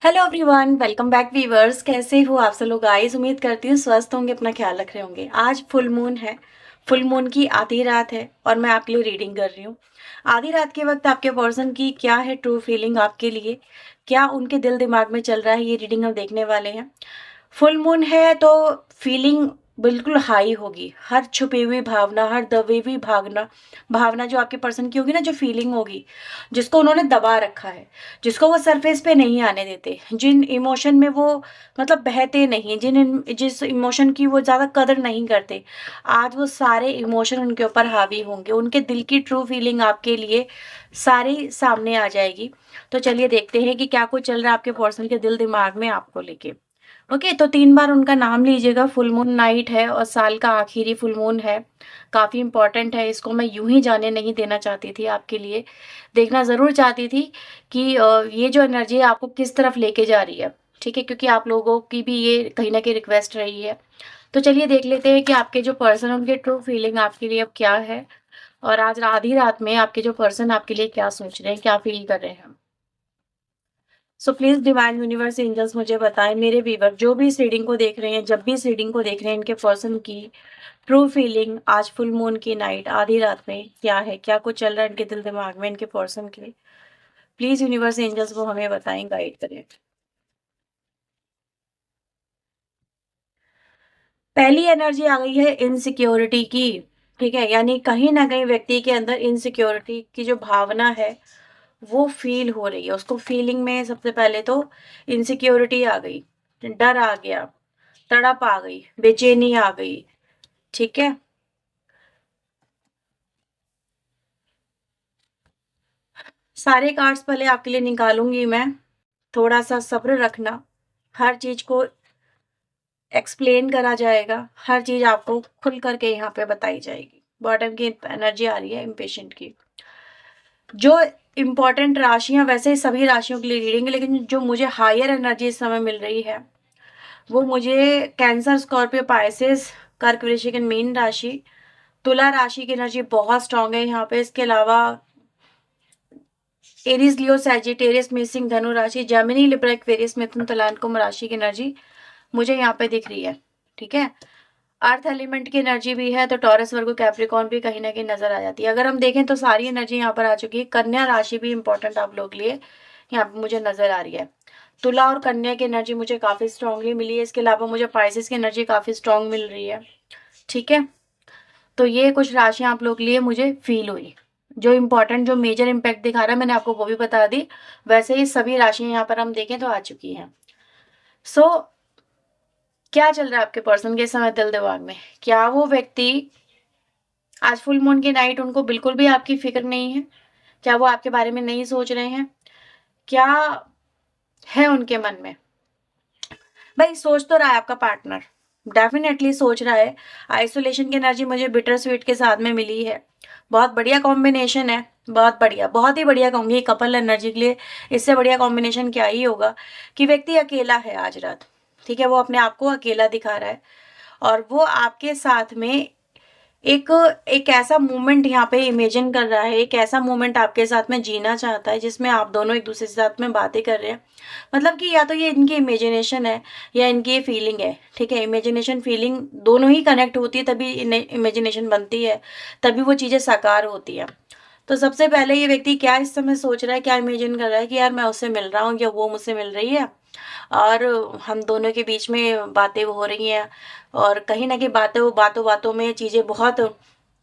Hello everyone, welcome back viewers. कैसे हो आप सब लोग? गाइस, उम्मीद करती हूँ स्वस्थ होंगे, अपना ख्याल रख रहे होंगे। आज फुल मून है। फुल मून की आधी रात है और मैं आपके लिए रीडिंग कर रही हूँ। आधी रात के वक्त आपके पर्सन की क्या है ट्रू फीलिंग आपके लिए, क्या उनके दिल दिमाग में चल रहा है, ये रीडिंग हम देखने वाले हैं। फुल मून है तो फीलिंग बिल्कुल हाई होगी। हर छुपी हुई भावना, हर दबी हुई भावना भावना जो आपके पर्सन की होगी ना, जो फीलिंग होगी, जिसको उन्होंने दबा रखा है, जिसको वो सरफेस पे नहीं आने देते, जिन इमोशन में वो मतलब बहते नहीं, जिस इमोशन की वो ज़्यादा कदर नहीं करते, आज वो सारे इमोशन उनके ऊपर हावी होंगे। उनके दिल की ट्रू फीलिंग आपके लिए सारी सामने आ जाएगी। तो चलिए देखते हैं कि क्या कुछ चल रहा है आपके पर्सन के दिल दिमाग में आपको लेके। ओके, तो 3 बार उनका नाम लीजिएगा। फुल मून नाइट है और साल का आखिरी फुल मून है। काफ़ी इम्पोर्टेंट है, इसको मैं यूँ ही जाने नहीं देना चाहती थी आपके लिए। देखना ज़रूर चाहती थी कि ये जो एनर्जी है आपको किस तरफ लेके जा रही है, ठीक है? क्योंकि आप लोगों की भी ये कहीं न कहीं रिक्वेस्ट रही है। तो चलिए देख लेते हैं कि आपके जो पर्सन उनके ट्रू फीलिंग आपके लिए अब क्या है और आज आधी रात में आपके जो पर्सन आपके लिए क्या सोच रहे हैं, क्या फ़ील कर रहे हैं। So please divine universe angels मुझे बताएं, मेरे व्यूवर जो भी इस रीडिंग को देख रहे हैं, जब भी इस रीडिंग को देख रहे हैं, इनके पर्सन की ट्रू फीलिंग आज फुल मून की नाइट आधी रात में क्या है, क्या कुछ चल रहा है इनके दिल दिमाग में, इनके पर्सन के। प्लीज यूनिवर्स एंजल्स वो हमें बताएं, गाइड करें। पहली एनर्जी आ गई है इनसिक्योरिटी की। ठीक है, यानी कहीं ना कहीं व्यक्ति के अंदर इनसिक्योरिटी की जो भावना है वो फील हो रही है उसको। फीलिंग में सबसे पहले तो इनसिक्योरिटी आ गई, डर आ गया, तड़प आ गई, बेचैनी आ गई। ठीक है, सारे कार्ड्स पहले आपके लिए निकालूंगी मैं। थोड़ा सा सब्र रखना, हर चीज को एक्सप्लेन करा जाएगा, हर चीज आपको खुल करके यहाँ पे बताई जाएगी। बॉटम की एनर्जी आ रही है इम्पेशेंट की। जो इम्पोर्टेंट राशियां, वैसे सभी राशियों के लिए रीडिंग है, लेकिन जो मुझे हायर एनर्जी इस समय मिल रही है वो मुझे कैंसर, स्कॉर्पियो, पाइसेस, कर्क, वृश्चिक एंड मीन राशि, तुला राशि की एनर्जी बहुत स्ट्रांग है यहाँ पे। इसके अलावा एरीज, लियो, सैजिटेरियस, मिसिंग, धनु राशि, जेमिनी, लिब्रा, एक्वेरियस, मिथुन, तुला, कुंभ राशि की एनर्जी मुझे यहाँ पे दिख रही है। ठीक है, अर्थ एलिमेंट की एनर्जी भी है, तो टॉरस, वर्गो, कैप्रिकॉर्न भी कहीं ना कहीं नजर आ जाती है। अगर हम देखें तो सारी एनर्जी यहाँ पर आ चुकी है। कन्या राशि भी इंपॉर्टेंट आप लोग के लिए यहाँ पे मुझे नजर आ रही है। तुला और कन्या की एनर्जी मुझे काफी स्ट्रांगली मिली है। इसके अलावा मुझे पाइसेस की एनर्जी काफी स्ट्रांग मिल रही है। ठीक है, तो ये कुछ राशियां आप लोग के लिए मुझे फील हुई। जो इम्पोर्टेंट, जो मेजर इम्पैक्ट दिखा रहा है, मैंने आपको वो भी बता दी। वैसे ही सभी राशियां यहाँ पर हम देखें तो आ चुकी हैं। सो क्या चल रहा है आपके पर्सन के समय दिल दिमाग में? क्या वो व्यक्ति आज फुल मून की नाइट, उनको बिल्कुल भी आपकी फिक्र नहीं है? क्या वो आपके बारे में नहीं सोच रहे हैं? क्या है उनके मन में? भाई, सोच तो रहा है आपका पार्टनर, डेफिनेटली सोच रहा है। आइसोलेशन की एनर्जी मुझे बिटर स्वीट के साथ में मिली है। बहुत बढ़िया कॉम्बिनेशन है, बहुत बढ़िया, बहुत ही बढ़िया कहूंगी कपल एनर्जी के लिए। इससे बढ़िया कॉम्बिनेशन क्या ही होगा कि व्यक्ति अकेला है आज रात। ठीक है, वो अपने आप को अकेला दिखा रहा है और वो आपके साथ में एक एक ऐसा मोमेंट यहाँ पे इमेजिन कर रहा है, एक ऐसा मोमेंट आपके साथ में जीना चाहता है जिसमें आप दोनों एक दूसरे के साथ में बातें कर रहे हैं। मतलब कि या तो ये इनकी इमेजिनेशन है या इनकी ये फीलिंग है। ठीक है, इमेजिनेशन फीलिंग दोनों ही कनेक्ट होती है, तभी इमेजिनेशन बनती है, तभी वो चीज़ें साकार होती है। तो सबसे पहले ये व्यक्ति क्या इस समय सोच रहा है, क्या इमेजिन कर रहा है कि यार मैं उससे मिल रहा हूँ या वो मुझसे मिल रही है और हम दोनों के बीच में बातें हो रही हैं। और कहीं ना कहीं बातों बातों बातों में चीज़ें बहुत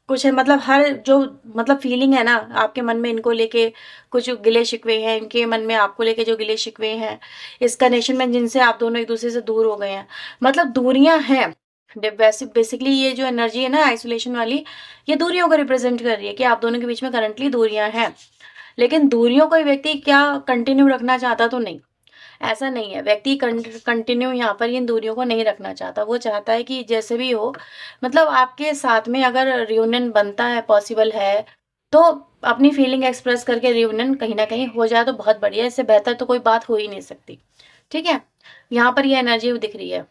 कुछ है। मतलब हर जो मतलब फीलिंग है ना आपके मन में इनको लेके, कुछ गिले शिकवे हैं इनके मन में आपको लेके, जो गिले शिकवे हैं इस कनेक्शन में जिनसे आप दोनों एक दूसरे से दूर हो गए हैं, मतलब दूरियां हैं। बेसिकली ये जो एनर्जी है ना आइसोलेशन वाली, ये दूरियों को रिप्रेजेंट कर रही है कि आप दोनों के बीच में करंटली दूरियां हैं। लेकिन दूरियों को व्यक्ति क्या कंटिन्यू रखना चाहता तो नहीं, ऐसा नहीं है। व्यक्ति कंटिन्यू यहाँ पर इन दूरियों को नहीं रखना चाहता। वो चाहता है कि जैसे भी हो, मतलब आपके साथ में अगर रियूनियन बनता है, पॉसिबल है, तो अपनी फीलिंग एक्सप्रेस करके रियूनियन कहीं ना कहीं हो जाए तो बहुत बढ़िया। इससे बेहतर तो कोई बात हो ही नहीं सकती। ठीक है, यहाँ पर ये एनर्जी दिख रही है।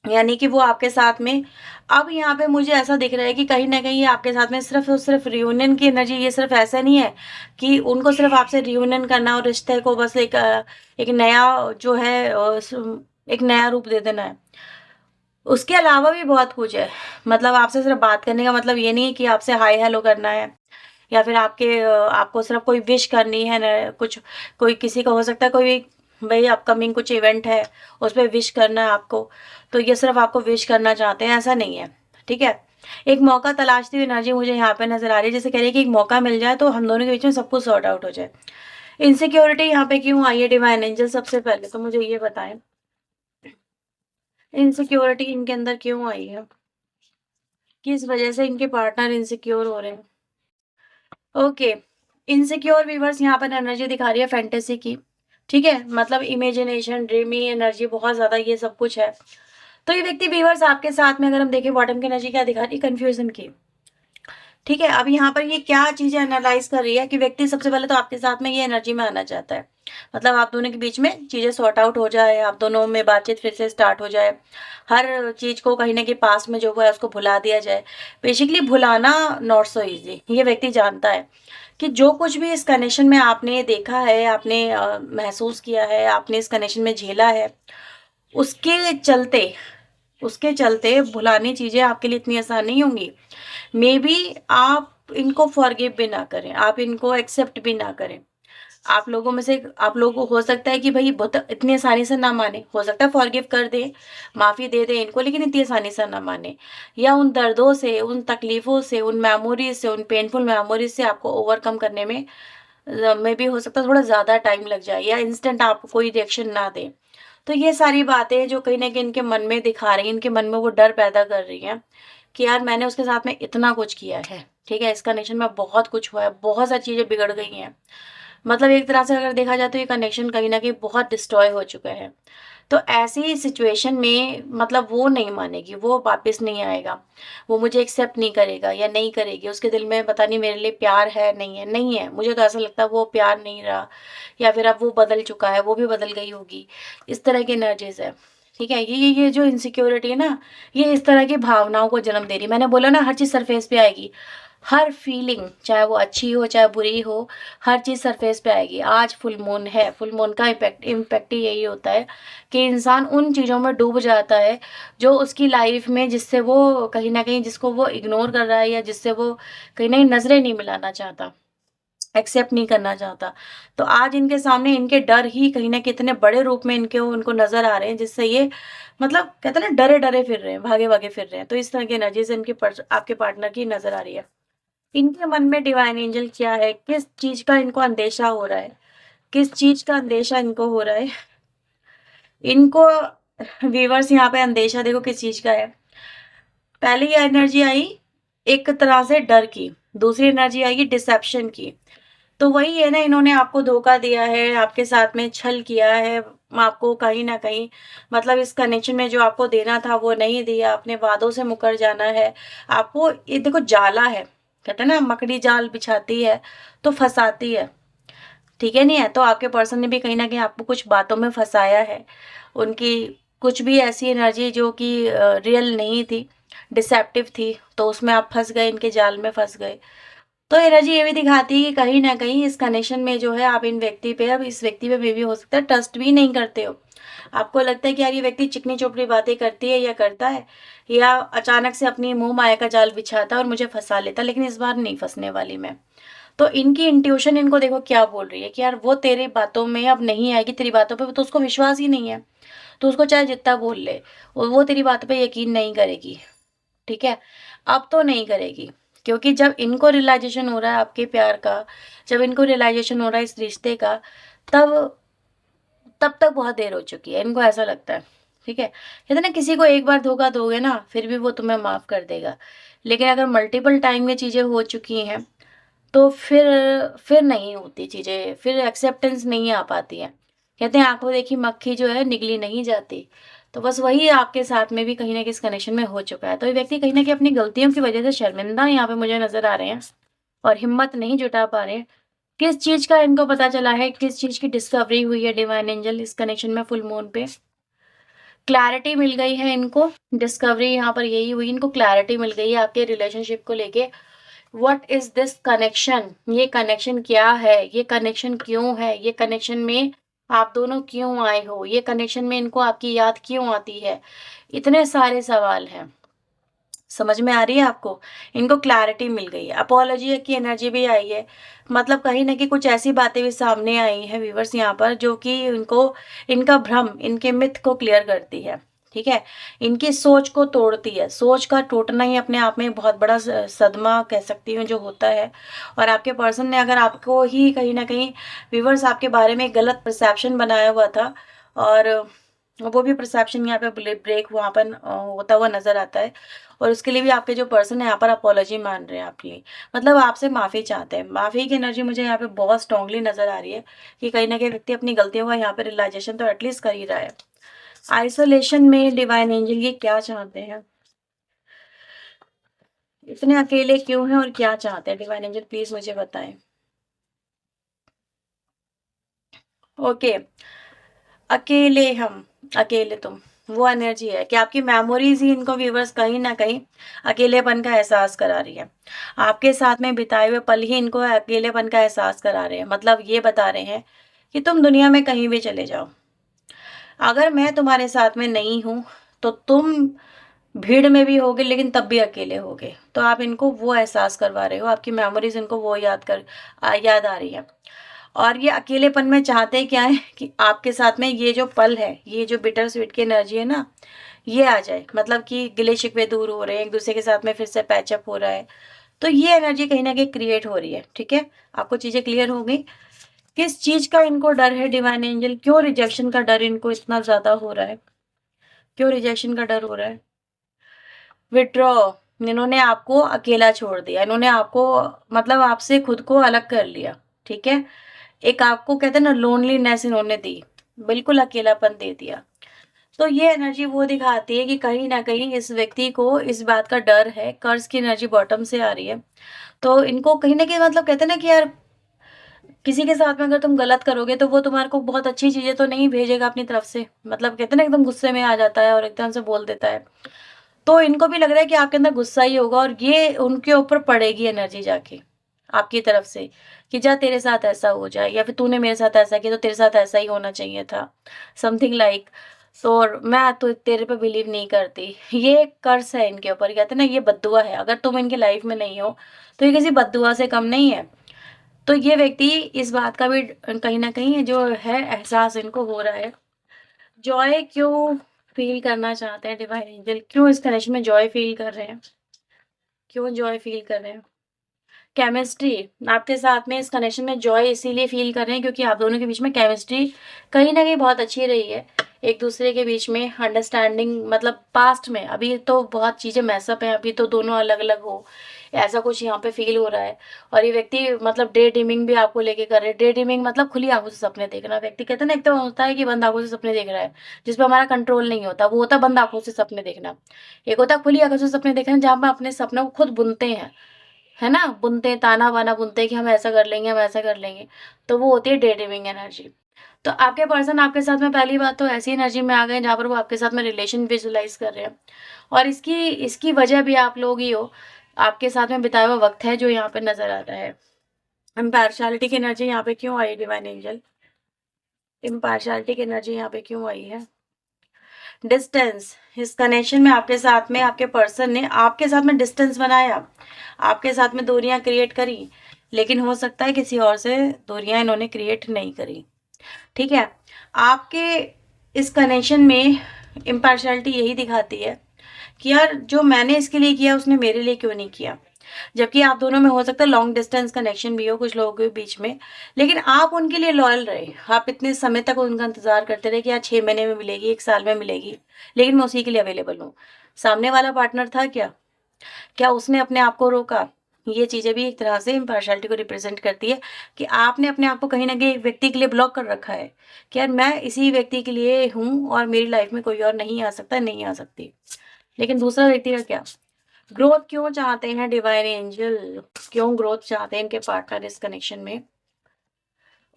यानी कि वो आपके साथ में, अब यहाँ पे मुझे ऐसा दिख रहा है कि कहीं न कहीं ये आपके साथ में सिर्फ़ और सिर्फ़ रियूनियन की एनर्जी, ये सिर्फ़ ऐसा नहीं है कि उनको सिर्फ़ आपसे रियूनियन करना और रिश्ते को बस एक नया जो है एक नया रूप दे देना है। उसके अलावा भी बहुत कुछ है। मतलब आपसे सिर्फ़ बात करने का मतलब ये नहीं है कि आपसे हाय हेलो करना है, या फिर आपको सिर्फ़ कोई विश करनी है न, कुछ कोई किसी का हो सकता है कोई भई अपकमिंग कुछ इवेंट है, उस पे विश करना है आपको, तो ये सिर्फ़ आपको विश करना चाहते हैं, ऐसा नहीं है, ठीक है? एक मौका तलाशती हुई एनर्जी मुझे यहाँ पे नज़र आ रही है, जैसे कह रही है कि एक मौका मिल जाए तो हम दोनों के बीच में सब कुछ सॉर्ट आउट हो जाए। इनसिक्योरिटी यहाँ पे क्यों आई है डिवाइन एंजल, सबसे पहले तो मुझे ये बताएँ, इनसिक्योरिटी इनके अंदर क्यों आई है? किस वजह से इनके पार्टनर इनसिक्योर हो रहे हैं? ओके, इनसिक्योर व्यूअर्स यहाँ पर एनर्जी दिखा रही है फैंटेसी की, ठीक है? मतलब इमेजिनेशन, ड्रीमी एनर्जी बहुत ज़्यादा ये सब कुछ है। तो ये व्यक्ति व्यूअर्स आपके साथ में, अगर हम देखें बॉटम की एनर्जी क्या दिखा रही है, कन्फ्यूज़न की, ठीक है? अब यहाँ पर ये क्या चीज़ें एनालाइज़ कर रही है कि व्यक्ति सबसे पहले तो आपके साथ में ये एनर्जी में आना चाहता है। मतलब आप दोनों के बीच में चीज़ें सॉर्ट आउट हो जाए, आप दोनों में बातचीत फिर से स्टार्ट हो जाए। हर चीज़ को कहीं न कहीं पास्ट में जो हुआ है उसको भुला दिया जाए। बेसिकली भुलाना नॉट सो ईज़ी, ये व्यक्ति जानता है कि जो कुछ भी इस कनेक्शन में आपने देखा है, आपने महसूस किया है, आपने इस कनेक्शन में झेला है, उसके चलते उसके चलते भुलानी चीज़ें आपके लिए इतनी आसान नहीं होंगी। मेबी आप इनको फॉरगिव भी ना करें, आप इनको एक्सेप्ट भी ना करें। आप लोगों को हो सकता है कि भई बहुत इतनी आसानी से ना माने, हो सकता है फॉरगिव कर दें, माफ़ी दे दें इनको, लेकिन इतनी आसानी से ना माने, या उन दर्दों से, उन तकलीफ़ों से, उन मेमोरीज़ से, उन पेनफुल मेमोरीज़ से आपको ओवरकम करने में मेबी हो सकता है थोड़ा ज़्यादा टाइम लग जाए, या इंस्टेंट आप कोई रिएक्शन ना दें। तो ये सारी बातें जो कहीं न कहीं इनके मन में दिखा रही हैं, इनके मन में वो डर पैदा कर रही हैं कि यार मैंने उसके साथ में इतना कुछ किया है, ठीक है? इस कनेक्शन में बहुत कुछ हुआ है, बहुत सारी चीज़ें बिगड़ गई हैं। मतलब एक तरह से अगर देखा जाए तो ये कनेक्शन कहीं न कहीं बहुत डिस्ट्रॉय हो चुका है। तो ऐसी सिचुएशन में मतलब वो नहीं मानेगी, वो वापस नहीं आएगा। वो मुझे एक्सेप्ट नहीं करेगा या नहीं करेगी। उसके दिल में पता नहीं मेरे लिए प्यार है, नहीं है, नहीं है। मुझे तो ऐसा लगता है वो प्यार नहीं रहा, या फिर अब वो बदल चुका है, वो भी बदल गई होगी। इस तरह की एनर्जीज़ है। ठीक है? ये जो इनसिक्योरिटी है ना, ये इस तरह की भावनाओं को जन्म दे रही है। मैंने बोला ना हर चीज़ सरफेस पे आएगी। हर फीलिंग, चाहे वो अच्छी हो, चाहे बुरी हो, हर चीज़ सरफेस पे आएगी। आज फुल मून है, फुल मून का इम्पैक्ट ही यही होता है कि इंसान उन चीज़ों में डूब जाता है, जो उसकी लाइफ में, जिससे वो कहीं न कहीं, जिसको वो इग्नोर कर रहा है, या जिससे वो कहीं न कहीं नज़रें नहीं मिलाना चाहता, एक्सेप्ट नहीं करना चाहता। तो आज इनके सामने इनके डर ही कहीं न कहीं इतने बड़े रूप में उनको नज़र आ रहे हैं, जिससे ये मतलब कहते हैं ना, डरे-डरे फिर रहे हैं, भागे-भागे फिर रहे हैं। तो इस तरह की एनर्जीज़ आपके पार्टनर की नज़र आ रही है। इनके मन में डिवाइन एंजल क्या है? किस चीज़ का इनको अंदेशा हो रहा है? किस चीज़ का अंदेशा इनको हो रहा है? इनको व्यूअर्स यहाँ पे अंदेशा देखो किस चीज़ का है। पहली एनर्जी आई एक तरह से डर की, दूसरी एनर्जी आएगी डिसेप्शन की। तो वही है ना, इन्होंने आपको धोखा दिया है, आपके साथ में छल किया है, आपको कहीं न कहीं मतलब इस कनेक्शन में जो आपको देना था वो नहीं दिया, अपने वादों से मुकर जाना है। आपको ये देखो जाला है, कहते हैं ना मकड़ी जाल बिछाती है तो फँसाती है, ठीक है नहीं है? तो आपके पर्सन ने भी कहीं न कहीं आपको कुछ बातों में फँसाया है। उनकी कुछ भी ऐसी एनर्जी जो कि रियल नहीं थी, डिसेप्टिव थी, तो उसमें आप फँस गए, इनके जाल में फँस गए। तो एनर्जी ये भी दिखाती है कि कहीं न कहीं इस कनेक्शन में जो है आप अब इस व्यक्ति पे मेबी हो सकता है ट्रस्ट भी नहीं करते हो। आपको लगता है कि यार ये व्यक्ति चिकनी-चुपड़ी बातें करती है या करता है, या अचानक से अपनी मोह माया का जाल बिछाता है और मुझे फँसा लेता है, लेकिन इस बार नहीं फँसने वाली मैं। तो इनकी इंट्यूशन इनको देखो क्या बोल रही है कि यार वो तेरी बातों में अब नहीं आएगी, तेरी बातों पे तो उसको विश्वास ही नहीं है। तो उसको चाहे जितना बोल ले, वो तेरी बातों पे यकीन नहीं करेगी। ठीक है? अब तो नहीं करेगी, क्योंकि जब इनको रियलाइज़ेशन हो रहा है आपके प्यार का, जब इनको रियलाइज़ेशन हो रहा है इस रिश्ते का, तब तब तक बहुत देर हो चुकी है, इनको ऐसा लगता है, ठीक है? कहते हैं ना किसी को एक बार धोखा दोगे ना, फिर भी वो तुम्हें माफ़ कर देगा। लेकिन अगर मल्टीपल टाइम ये चीज़ें हो चुकी हैं, तो फिर नहीं होती चीज़ें, फिर एक्सेप्टेंस नहीं आ पाती है। कहते हैं आँखों देखी मक्खी जो है निगली नहीं जाती। तो बस वही आपके साथ में भी कहीं न कहीं इस कनेक्शन में हो चुका है। तो ये व्यक्ति कहीं न कहीं अपनी गलतियों की वज़ह से शर्मिंदा यहाँ पे मुझे नज़र आ रहे हैं और हिम्मत नहीं जुटा पा रहे हैं। किस चीज़ का इनको पता चला है, किस चीज़ की डिस्कवरी हुई है डिवाइन एंजल इस कनेक्शन में फुल मून पे? क्लैरिटी मिल गई है इनको, डिस्कवरी यहाँ पर यही हुई, इनको क्लैरिटी मिल गई है आपके रिलेशनशिप को लेके। व्हाट इज दिस कनेक्शन, ये कनेक्शन क्या है, ये कनेक्शन क्यों है, ये कनेक्शन में आप दोनों क्यों आए हो, ये कनेक्शन में इनको आपकी याद क्यों आती है, इतने सारे सवाल हैं। समझ में आ रही है आपको? इनको क्लैरिटी मिल गई है, अपोलॉजी की एनर्जी भी आई है, मतलब कहीं ना कहीं कुछ ऐसी बातें भी सामने आई हैं व्यूवर्स यहाँ पर, जो कि इनको, इनका भ्रम, इनके मिथ को क्लियर करती है। ठीक है, इनकी सोच को तोड़ती है। सोच का टूटना ही अपने आप में बहुत बड़ा सदमा कह सकती हूँ जो होता है। और आपके पर्सन ने अगर आपको ही कहीं ना कहीं व्यूवर्स आपके बारे में गलत परसेप्शन बनाया हुआ था, और वो भी परसेप्शन यहाँ पे ब्रेक वहाँ पर होता हुआ नजर आता है, और उसके लिए भी आपके जो पर्सन है यहाँ पर अपोलॉजी मान रहे हैं आपके लिए, मतलब आपसे माफ़ी चाहते हैं। माफ़ी की एनर्जी मुझे यहाँ पे बहुत स्ट्रांगली नज़र आ रही है कि कहीं ना कहीं व्यक्ति अपनी गलतियों का यहाँ पे रियलाइजेशन तो एटलीस्ट कर ही रहा है। आइसोलेशन में डिवाइन एंजल ये क्या चाहते हैं, इतने अकेले क्यों हैं और क्या चाहते हैं डिवाइन एंजल, प्लीज मुझे बताएं। ओके, अकेले हम, अकेले तुम, वो एनर्जी है कि आपकी मेमोरीज ही इनको व्यूवर्स कहीं ना कहीं अकेलेपन का एहसास करा रही है। आपके साथ में बिताए हुए पल ही इनको अकेलेपन का एहसास करा रहे हैं, मतलब ये बता रहे हैं कि तुम दुनिया में कहीं भी चले जाओ, अगर मैं तुम्हारे साथ में नहीं हूं तो तुम भीड़ में भी होगे लेकिन तब भी अकेले होगे। तो आप इनको वो एहसास करवा रहे हो, आपकी मेमोरीज इनको वो याद आ रही है। और ये अकेलेपन में चाहते क्या है कि आपके साथ में ये जो पल है, ये जो बिटर स्वीट की एनर्जी है ना, ये आ जाए, मतलब कि गिले शिकवे दूर हो रहे हैं, एक दूसरे के साथ में फिर से पैचअप हो रहा है। तो ये एनर्जी कहीं ना कहीं क्रिएट हो रही है। ठीक है, आपको चीजें क्लियर हो गई। किस चीज का इनको डर है डिवाइन एंजल, क्यों रिजेक्शन का डर इनको इतना ज्यादा हो रहा है, क्यों रिजेक्शन का डर हो रहा है? विड्रॉ, इन्होंने आपको अकेला छोड़ दिया, इन्होंने आपको मतलब आपसे खुद को अलग कर लिया। ठीक है, एक आपको कहते हैं ना लोनलीनेस इन्होंने दी, बिल्कुल अकेलापन दे दिया। तो ये एनर्जी वो दिखाती है कि कहीं ना कहीं इस व्यक्ति को इस बात का डर है, कर्ज की एनर्जी बॉटम से आ रही है। तो इनको कहीं ना कहीं मतलब कहते हैं ना कि यार किसी के साथ में अगर तुम गलत करोगे तो वो तुम्हारे को बहुत अच्छी चीजें तो नहीं भेजेगा अपनी तरफ से, मतलब कहते हैं ना एकदम गुस्से में आ जाता है और एकदम से बोल देता है। तो इनको भी लग रहा है कि आपके अंदर गुस्सा ही होगा और ये उनके ऊपर पड़ेगी एनर्जी जाके आपकी तरफ से, कि जा तेरे साथ ऐसा हो जाए, या फिर तूने मेरे साथ ऐसा किया तो तेरे साथ ऐसा ही होना चाहिए था, समथिंग लाइक। तो और मैं तो तेरे पे बिलीव नहीं करती, ये कर्स है इनके ऊपर, कहते हैं ना ये बद्दुआ है, अगर तुम इनकी लाइफ में नहीं हो तो ये किसी बद्दुआ से कम नहीं है। तो ये व्यक्ति इस बात का भी कहीं ना कहीं जो है एहसास इनको हो रहा है। जॉय क्यों फील करना चाहते हैं डिवाइन एंजल, क्यों इस कनेक्शन में जॉय फील कर रहे हैं, क्यों जॉय फील कर रहे हैं? केमिस्ट्री, आपके साथ में इस कनेक्शन में जॉय इसीलिए फील कर रहे हैं क्योंकि आप दोनों के बीच में केमिस्ट्री कहीं ना कहीं बहुत अच्छी रही है, एक दूसरे के बीच में अंडरस्टैंडिंग, मतलब पास्ट में, अभी तो बहुत चीजें मैसअप हैं, अभी तो दोनों अलग अलग हो, ऐसा कुछ यहाँ पे फील हो रहा है। और ये व्यक्ति मतलब डे ड्रीमिंग भी आपको लेके कर रहे हैं, डे ड्रीमिंग मतलब खुली आंखों से सपने देखना। व्यक्ति कहते हैं ना, एक तो होता है कि बंद आंखों से सपने देख रहा है जिसपे हमारा कंट्रोल नहीं होता, वो होता है बंद आंखों से सपने देखना। एक होता है खुली आंखों से सपने देखना जहाँ हम अपने सपनों को खुद बुनते हैं, है ना, बुनते हैं, ताना बाना बुनते हैं कि हम ऐसा कर लेंगे, हम ऐसा कर लेंगे। तो वो होती है डे ड्रीमिंग एनर्जी। तो आपके पर्सन आपके साथ में पहली बात तो ऐसी एनर्जी में आ गए जहाँ पर वो आपके साथ में रिलेशन विजुलाइज कर रहे हैं, और इसकी इसकी वजह भी आप लोग ही हो, आपके साथ में बिताया हुआ वक्त है जो यहाँ पे नजर आ रहा है। इम्पार्शलिटी की एनर्जी यहाँ पे क्यों आई डिवाइन एंजल, इम्पार्शलिटी की एनर्जी यहाँ पे क्यों आई है? डिस्टेंस, इस कनेक्शन में आपके साथ में आपके पर्सन ने आपके साथ में डिस्टेंस बनाया, आपके साथ में दूरियां क्रिएट करी, लेकिन हो सकता है किसी और से दूरियां इन्होंने क्रिएट नहीं करी। ठीक है, आपके इस कनेक्शन में इम्पार्शलिटी यही दिखाती है कि यार जो मैंने इसके लिए किया उसने मेरे लिए क्यों नहीं किया। जबकि आप दोनों में हो सकता है लॉन्ग डिस्टेंस कनेक्शन भी हो कुछ लोगों के बीच में, लेकिन आप उनके लिए लॉयल रहे, आप इतने समय तक उनका इंतजार करते रहे कि यार 6 महीने में मिलेगी, 1 साल में मिलेगी, लेकिन मैं उसी के लिए अवेलेबल हूँ। सामने वाला पार्टनर था क्या, क्या उसने अपने आप को रोका? ये चीजें भी एक तरह से इम्पार्शलिटी को रिप्रेजेंट करती है कि आपने अपने आप को कहीं ना कहीं एक व्यक्ति के लिए ब्लॉक कर रखा है कि यार मैं इसी व्यक्ति के लिए हूँ और मेरी लाइफ में कोई और नहीं आ सकता, नहीं आ सकती। लेकिन दूसरा व्यक्ति का क्या, ग्रोथ क्यों चाहते हैं डिवाइन एंजल, क्यों ग्रोथ चाहते हैं इनके पार्टनर इस कनेक्शन में?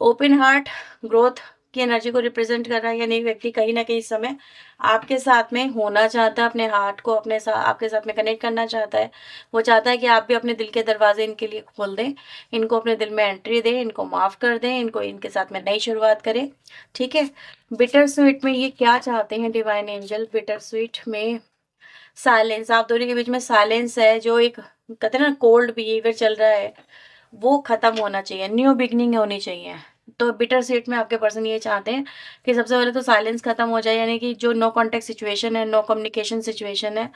ओपन हार्ट, ग्रोथ, की एनर्जी को रिप्रेजेंट कर रहा है, यानी व्यक्ति कहीं ना कहीं इस समय आपके साथ में होना चाहता है, अपने हार्ट को अपने साथ आपके साथ में कनेक्ट करना चाहता है। वो चाहता है कि आप भी अपने दिल के दरवाजे इनके लिए खोल दें, इनको अपने दिल में एंट्री दें, इनको माफ़ कर दें, इनको इनके साथ में नई शुरुआत करें। ठीक है, बिटर स्वीट में ये क्या चाहते हैं डिवाइन एंजल? बिटर स्वीट में साइलेंस, आप दोनों के बीच में साइलेंस है, जो एक कहते हैं ना कोल्ड बिहेवियर चल रहा है, वो खत्म होना चाहिए, न्यू बिगनिंग होनी चाहिए। तो बिटर स्वीट में आपके पर्सन ये चाहते हैं कि सबसे पहले तो साइलेंस खत्म हो जाए, यानी कि जो नो कॉन्टेक्ट सिचुएशन है, नो कम्युनिकेशन सिचुएशन है,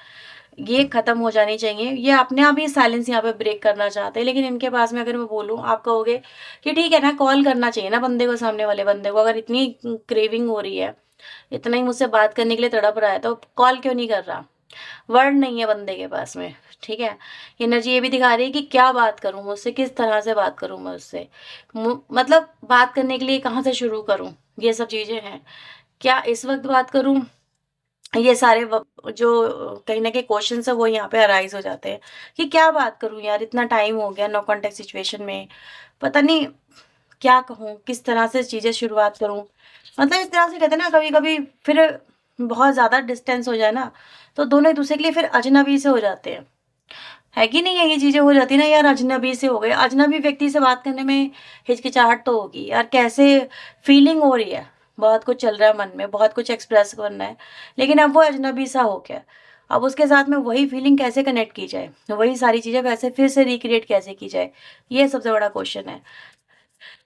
ये खत्म हो जानी चाहिए। ये अपने आप ही साइलेंस यहाँ पे ब्रेक करना चाहते हैं। लेकिन इनके पास में अगर मैं बोलूँ, आप कहोगे कि ठीक है ना, कॉल करना चाहिए ना बंदे को, सामने वाले बंदे को, अगर इतनी क्रेविंग हो रही है, इतना ही मुझसे बात करने के लिए तड़प रहा है, तो कॉल क्यों नहीं कर रहा? वर्ड नहीं है बंदे के पास में। ठीक है, एनर्जी ये भी दिखा रही है कि क्या बात करूं मुझसे, किस तरह से बात करूं मैं उससे, मतलब बात करने के लिए कहाँ से शुरू करूं, ये सब चीज़ें हैं। क्या इस वक्त बात करूं, ये सारे जो कहीं ना कहीं क्वेश्चन है वो यहाँ पे अराइज हो जाते हैं कि क्या बात करूं यार, इतना टाइम हो गया नो कॉन्टेक्ट सिचुएशन में, पता नहीं क्या कहूँ, किस तरह से चीज़ें शुरुआत करूँ। मतलब इस तरह से कहते हैं ना, कभी कभी फिर बहुत ज़्यादा डिस्टेंस हो जाए ना, तो दोनों एक दूसरे के लिए फिर अजनबी से हो जाते हैं, है कि नहीं है? ये चीज़ें हो जाती है ना यार, अजनबी से हो गए, अजनबी व्यक्ति से बात करने में हिचकिचाहट तो होगी यार, कैसे फीलिंग हो रही है, बहुत कुछ चल रहा है मन में, बहुत कुछ एक्सप्रेस करना है, लेकिन अब वो अजनबी सा हो गया। अब उसके साथ में वही फीलिंग कैसे कनेक्ट की जाए, वही सारी चीज़ें वैसे फिर से रिक्रिएट कैसे की जाए, ये सबसे बड़ा क्वेश्चन है।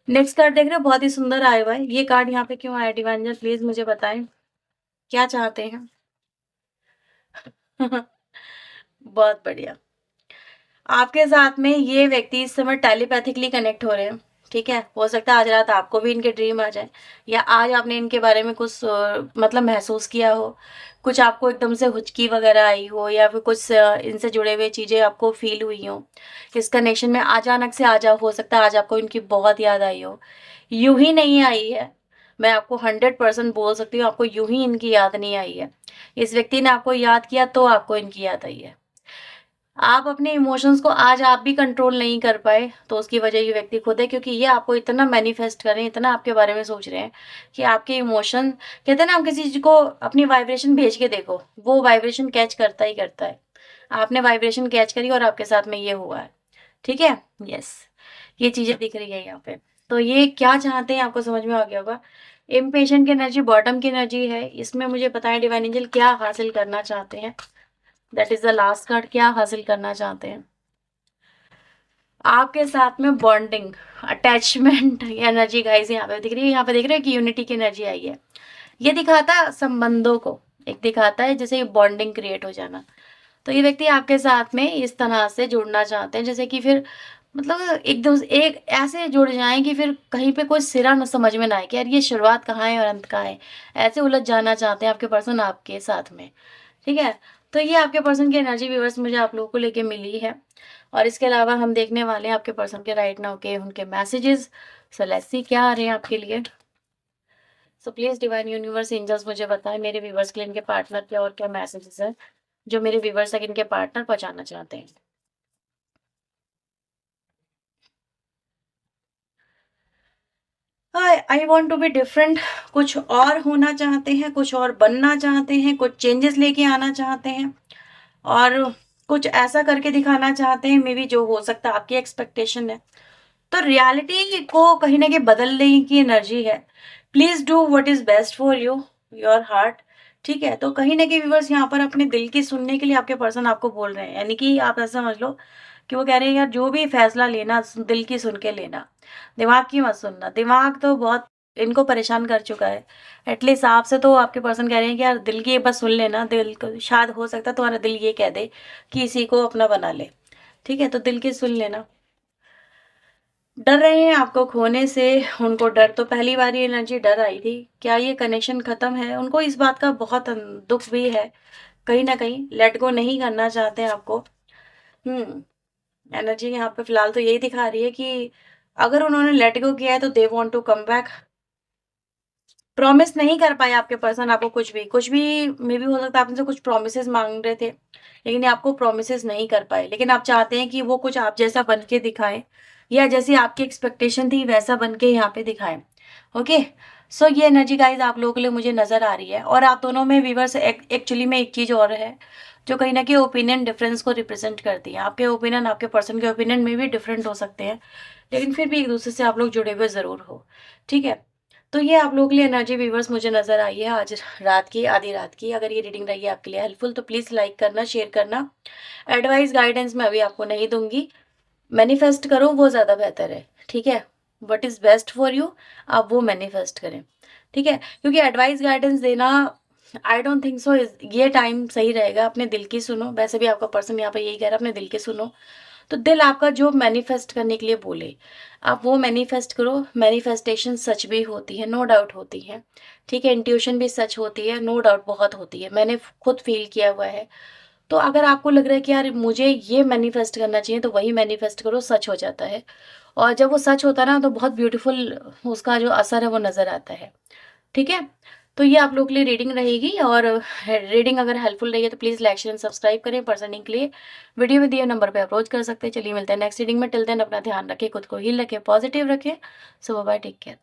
नेक्स्ट कार्ड देख रहे हो, बहुत ही सुंदर आया हुआ है। ये कार्ड यहाँ पे क्यों आया डिवाइन एंजल, प्लीज मुझे बताएं, क्या चाहते हैं? बहुत बढ़िया। आपके साथ में ये व्यक्ति इस समय टेलीपैथिकली कनेक्ट हो रहे हैं। ठीक है, हो सकता है आज रात आपको भी इनके ड्रीम आ जाए, या आज आपने इनके बारे में कुछ मतलब महसूस किया हो, कुछ आपको एकदम से हुचकी वगैरह आई हो, या फिर कुछ इनसे जुड़े हुए चीज़ें आपको फील हुई हो, इस कनेक्शन में अचानक से आ जाओ, हो सकता है आज आपको इनकी बहुत याद आई हो। यूं ही नहीं आई है, मैं आपको 100% बोल सकती हूँ, आपको यूं ही इनकी याद नहीं आई है। इस व्यक्ति ने आपको याद किया तो आपको इनकी याद आई है। आप अपने इमोशंस को आज आप भी कंट्रोल नहीं कर पाए, तो उसकी वजह ये व्यक्ति खुद है, क्योंकि ये आपको इतना मैनिफेस्ट कर रहे हैं, इतना आपके बारे में सोच रहे हैं कि आपके इमोशन, कहते हैं ना, आप किसी चीज को अपनी वाइब्रेशन भेज के देखो, वो वाइब्रेशन कैच करता ही करता है। आपने वाइब्रेशन कैच करी और आपके साथ में ये हुआ है। ठीक है, यस, ये चीजें दिख रही है यहाँ पे। तो ये क्या चाहते हैं आपको समझ में आ गया होगा। इम्पेशेंट की एनर्जी, बॉटम की एनर्जी है, इसमें मुझे बताएं डिवाइन एंजल क्या हासिल करना चाहते हैं। That is the last card, क्या हासिल करना चाहते हैं? आपके साथ में बॉन्डिंग, अटैचमेंट एनर्जी गाइस यहाँ पे दिख रही है। यहाँ पे देख रहे हैं कि यूनिटी की एनर्जी आई है। ये दिखाता है संबंधों को, एक दिखाता है जैसे बॉन्डिंग क्रिएट हो जाना। तो ये व्यक्ति आपके साथ में इस तरह से जुड़ना चाहते हैं, जैसे कि फिर मतलब एकदम एक ऐसे जुड़ जाएं कि फिर कहीं पे कोई सिरा न समझ में ना आए कि यार ये शुरुआत कहाँ है और अंत कहाँ है। ऐसे उलझ जाना चाहते हैं आपके पर्सन आपके साथ में। ठीक है, तो ये आपके पर्सन की एनर्जी व्यूअर्स मुझे आप लोगों को लेके मिली है। और इसके अलावा हम देखने वाले हैं आपके पर्सन के राइट नाउ के उनके मैसेजेस। सो लेट्स सी क्या आ रहे हैं आपके लिए। So please divine universe angels मुझे बताएं मेरे व्यूवर्स के लिए इनके पार्टनर क्या और क्या मैसेजेस है जो मेरे व्यूवर्स तक इनके पार्टनर पहुंचाना चाहते हैं। I want to be different, कुछ और होना चाहते हैं, कुछ और बनना चाहते हैं, कुछ चेंजेस लेके आना चाहते हैं, और कुछ ऐसा करके दिखाना चाहते हैं, मे बी जो हो सकता है आपकी एक्सपेक्टेशन है। तो रियलिटी को कहीं ना कहीं बदलने की एनर्जी है। Please do what is best for you, your heart. ठीक है, तो कहीं ना कहीं व्यूवर्स यहाँ पर अपने दिल की सुनने के लिए आपके पर्सन आपको बोल रहे हैं, यानी कि आप ऐसा समझ लो कि वो कह रहे हैं यार जो भी फैसला लेना दिल की सुन के लेना, दिमाग की मत सुनना। दिमाग तो बहुत इनको परेशान कर चुका है। एटलीस्ट आपसे तो आपके पर्सन कह रहे हैं कि यार दिल की बस सुन लेना, दिल को शायद हो सकता है तुम्हारा दिल ये कह दे कि इसी को अपना बना ले। ठीक है, तो दिल की सुन लेना। डर रहे हैं आपको खोने से, उनको डर तो पहली बार ये एनर्जी डर आई थी, क्या ये कनेक्शन खत्म है, उनको इस बात का बहुत दुख भी है, कहीं ना कहीं लेट गो नहीं करना चाहते हैं आपको। एनर्जी यहाँ पे फिलहाल तो यही दिखा रही है कि अगर उन्होंने लेट गो किया है तो they want to come back. Promise नहीं कर पाए आपके पर्सन आपको, कुछ भी मे बी हो सकता है आप उनसे कुछ प्रोमिस मांग रहे थे, लेकिन ये आपको प्रोमिस नहीं कर पाए, लेकिन आप चाहते हैं कि वो कुछ आप जैसा बन के दिखाएं, या जैसी आपकी एक्सपेक्टेशन थी वैसा बन के यहाँ पे दिखाएं। ओके, सो ये एनर्जी गाइज आप लोगों के लिए मुझे नज़र आ रही है। और आप दोनों में व्यूवर्स एक्चुअली में एक चीज़ और है जो कहीं ना कहीं ओपिनियन डिफरेंस को रिप्रेजेंट करती है। आपके ओपिनियन आपके पर्सन के ओपिनियन में भी डिफरेंट हो सकते हैं, लेकिन फिर भी एक दूसरे से आप लोग जुड़े हुए ज़रूर हो, ठीक है। तो ये आप लोगों के लिए एनर्जी व्यूवर्स मुझे नज़र आई है आज रात की, आधी रात की। अगर ये रीडिंग रही है आपके लिए हेल्पफुल तो प्लीज़ लाइक करना, शेयर करना। एडवाइस गाइडेंस मैं अभी आपको नहीं दूंगी, मैनिफेस्ट करो वो ज़्यादा बेहतर है, ठीक है। What is best for you, आप वो मैनिफेस्ट करें, ठीक है। क्योंकि एडवाइस गाइडेंस देना आई डोंट थिंक सो ये टाइम सही रहेगा। अपने दिल की सुनो, वैसे भी आपका पर्सन यहाँ पे यही कह रहा है अपने दिल की सुनो। तो दिल आपका जो मैनिफेस्ट करने के लिए बोले आप वो मैनिफेस्ट करो। मैनिफेस्टेशन सच भी होती है, नो डाउट होती है, ठीक है। इंट्यूशन भी सच होती है, नो डाउट बहुत होती है, मैंने खुद फील किया हुआ है। तो अगर आपको लग रहा है कि यार मुझे ये मैनिफेस्ट करना चाहिए तो वही मैनिफेस्ट करो, सच हो जाता है। और जब वो सच होता है ना तो बहुत ब्यूटीफुल उसका जो असर है वो नज़र आता है, ठीक है। तो ये आप लोग के लिए रीडिंग रहेगी। और रीडिंग अगर हेल्पफुल रही है तो प्लीज़ लाइक शेयर सब्सक्राइब करें। पर्सनिंग के लिए वीडियो में दिए नंबर पे अप्रोच कर सकते हैं। चलिए मिलते हैं नेक्स्ट रीडिंग में। टिल देन अपना ध्यान रखें, खुद को हील रखें, पॉजिटिव रखें। सो बाय, टेक केयर।